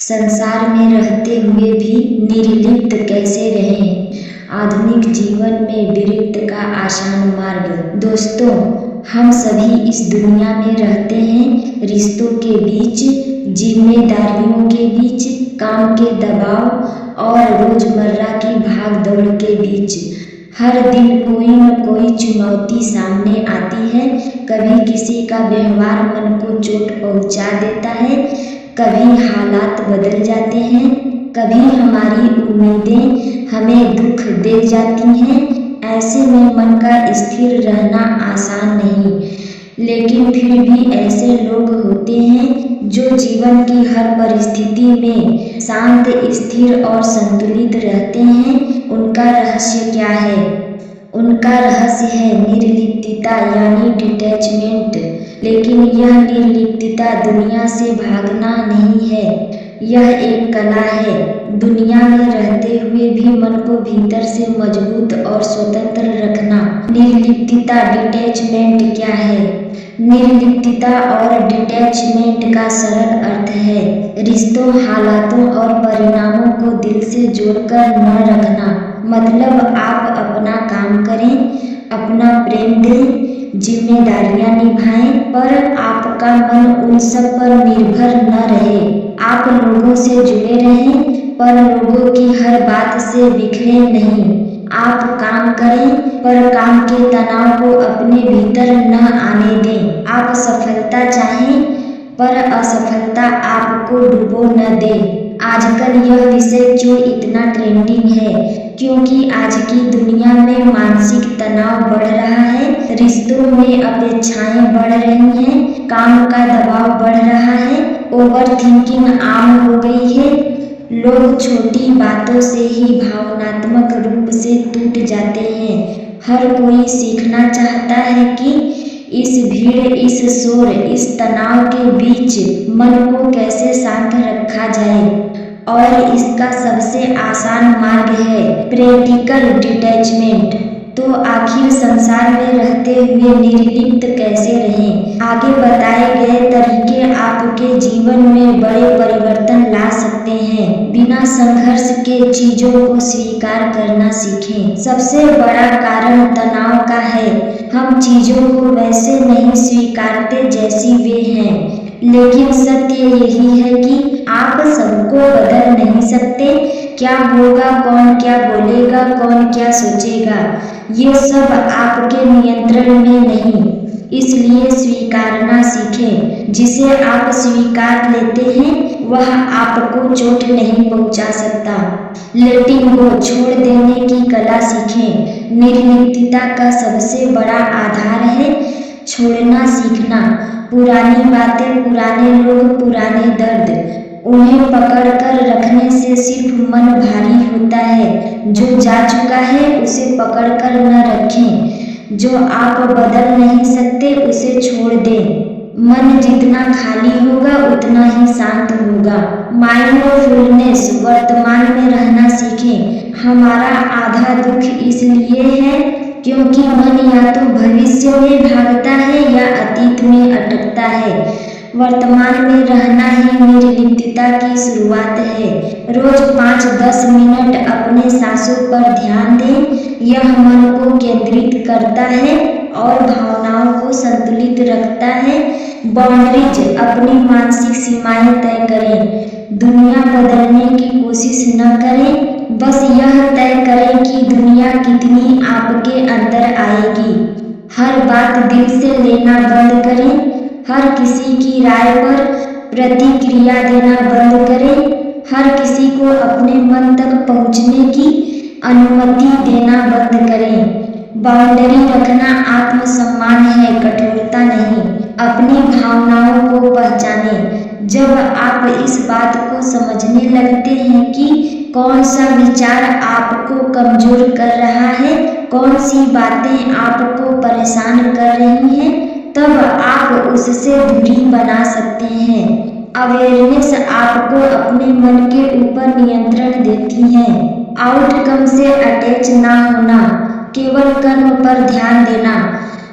संसार में रहते हुए भी निर्लिप्त कैसे रहें? आधुनिक जीवन में विरक्त का आसान मार्ग। दोस्तों, हम सभी इस दुनिया में रहते हैं, रिश्तों के बीच, जिम्मेदारियों के बीच, काम के दबाव और रोजमर्रा की भागदौड़ के बीच। हर दिन कोई न कोई चुनौती सामने आती है। कभी किसी का व्यवहार मन को चोट पहुंचा देता है, कभी हालात बदल जाते हैं, कभी हमारी उम्मीदें हमें दुख दे जाती हैं। ऐसे में मन का स्थिर रहना आसान नहीं, लेकिन फिर भी ऐसे लोग होते हैं जो जीवन की हर परिस्थिति में शांत, स्थिर और संतुलित रहते हैं। उनका रहस्य क्या है? उनका रहस्य है निर्लिप्तता यानी डिटैचमेंट। लेकिन यह निर्लिप्तता दुनिया से भागना नहीं है, यह एक कला है। दुनिया में रहते हुए भी मन को भीतर से मजबूत और स्वतंत्र रखना। निर्लिप्तता, डिटैचमेंट क्या है? निर्लिप्तता और डिटैचमेंट का सरल अर्थ है रिश्तों, हालातों और परिणामों को दिल से जोड़कर न रखना। मतलब आप अपना काम करें, अपना प्रेम दें, जिम्मेदारियां निभाएं, पर आपका मन उन सब पर निर्भर न रहे। आप लोगों से जुड़े रहें, पर लोगों की हर बात से बिखरे नहीं। आप काम करें, पर काम के तनाव को अपने भीतर न आने दें। आप सफलता चाहें, पर असफलता आपको डुबो न दे। आजकल यह विषय क्यों इतना ट्रेंडिंग है? क्योंकि आज की दुनिया में मानसिक तनाव बढ़ रहा है, रिश्तों में अपेक्षाएं बढ़ रही हैं, काम का दबाव बढ़ रहा है, ओवर थिंकिंग आम हो गई है। लोग छोटी बातों से ही भावनात्मक रूप से टूट जाते हैं। हर कोई सीखना चाहता है कि इस भीड़, इस शोर, इस तनाव के बीच मन को कैसे शांत रखा जाए, और इसका सबसे आसान मार्ग है प्रैक्टिकल डिटैचमेंट। तो आखिर संसार में रहते हुए निर्लिप्त कैसे रहें? आगे बताए गए तरीके आपके जीवन में बड़े परिवर्तन ला सकते हैं। बिना संघर्ष के चीजों को स्वीकार करना सीखें। सबसे बड़ा कारण तनाव का है। हम चीजों को वैसे नहीं स्वीकारते जैसी वे हैं। लेकिन सत्य यही है कि आप सबको बदल नहीं सकते। क्या होगा, कौन क्या बोलेगा, कौन क्या सोचेगा, ये सब आपके नियंत्रण में नहीं। इसलिए स्वीकारना सीखें। जिसे आप स्वीकार लेते हैं वह आपको चोट नहीं पहुंचा सकता। लेटिंग गो, छोड़ देने की कला सीखें। निर्लिप्तता का सबसे बड़ा आधार है छोड़ना सीखना। पुरानी बातें, पुराने लोग, पुराने दर्द, उन्हें पकड़ कर रखने से सिर्फ मन भारी होता है। जो जा चुका है उसे पकड़ कर न रखें। जो आप बदल नहीं सकते उसे छोड़ दें। मन जितना खाली होगा उतना ही शांत होगा। माइंडफुलनेस, वर्तमान में रहना सीखें। हमारा आधा दुख इसलिए है क्योंकि मन या तो भविष्य में भागता है या अतीत में अटकता है। वर्तमान में रहना ही निर्लिप्तता की शुरुआत है। रोज 5-10 मिनट अपने सांसों पर ध्यान दें। यह मन को केंद्रित करता है और भावनाओं को संतुलित रखता है। बाउंड्रीज, अपनी मानसिक सीमाएं तय करें। दुनिया बदलने की कोशिश न करें, बस यह तय करें कि दुनिया कितनी आपके अंदर आएगी। हर बात दिल से लेना बंद करें। हर किसी की राय पर प्रतिक्रिया देना बंद करें। हर किसी को अपने मन तक पहुंचने की अनुमति देना बंद करें। बाउंड्री रखना आत्मसम्मान है, कठोरता नहीं। अपनी भावनाओं को पहचानें। जब आप इस बात को समझने लगते हैं कि कौन सा विचार आपको कमजोर कर रहा है, कौन सी बातें आपको परेशान कर रही हैं, तब आप उससे दूरी बना सकते हैं। अवेयरनेस आपको अपने मन के ऊपर नियंत्रण देती है। आउटकम से अटैच ना होना, केवल कर्म पर ध्यान देना।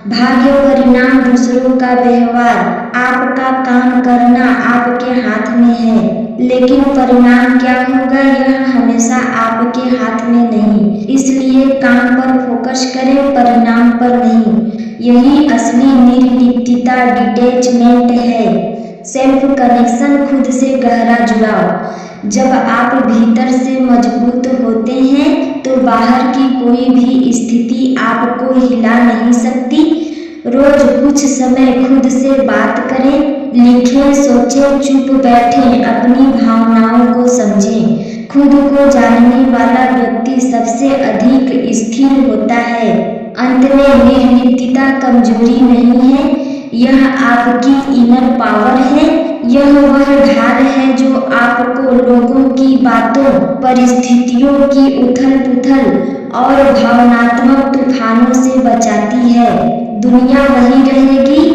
भाग्य परिणाम दूसरों का व्यवहार, आपका काम करना आपके हाथ में है, लेकिन परिणाम क्या होगा यह हमेशा आपके हाथ में नहीं। इसलिए काम पर फोकस करें, परिणाम पर नहीं। यही असली निर्लिप्तता, डिटैचमेंट है। सेल्फ कनेक्शन, खुद से गहरा जुड़ाव। जब आप भीतर से मजबूत होते हैं तो बाहर की कोई भी स्थिति आपको हिला नहीं सकती। रोज कुछ समय खुद से बात करें, लिखें, सोचें, चुप बैठें, अपनी भावनाओं को समझें। खुद को जानने वाला व्यक्ति सबसे अधिक स्थिर होता है। अंत में निर्लिप्तता कमजोरी नहीं है, यह आपकी इनर पावर है। यह वह ढाल है जो आपको लोगों की बातों, परिस्थितियों की उथल-पुथल और भावनात्मक तूफानों से बचाती है। दुनिया वही रहेगी,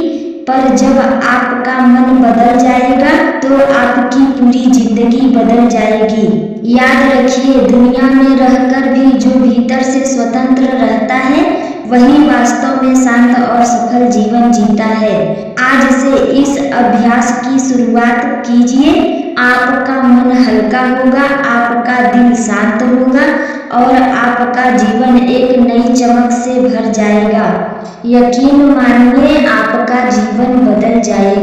पर जब आपका मन बदल जाएगा तो आपकी पूरी जिंदगी बदल जाएगी। याद रखिए, दुनिया में रहकर भी जो भीतर से स्वतंत्र रहता है वही वास्तव में शांत और सफल जीवन जीता है। आज से इस अभ्यास की शुरुआत कीजिए। आपका मन हल्का होगा, आपका दिल शांत होगा और आपका जीवन एक नई चमक से भर जाएगा। यकीन मानिए, आपका जीवन बदल जाएगा।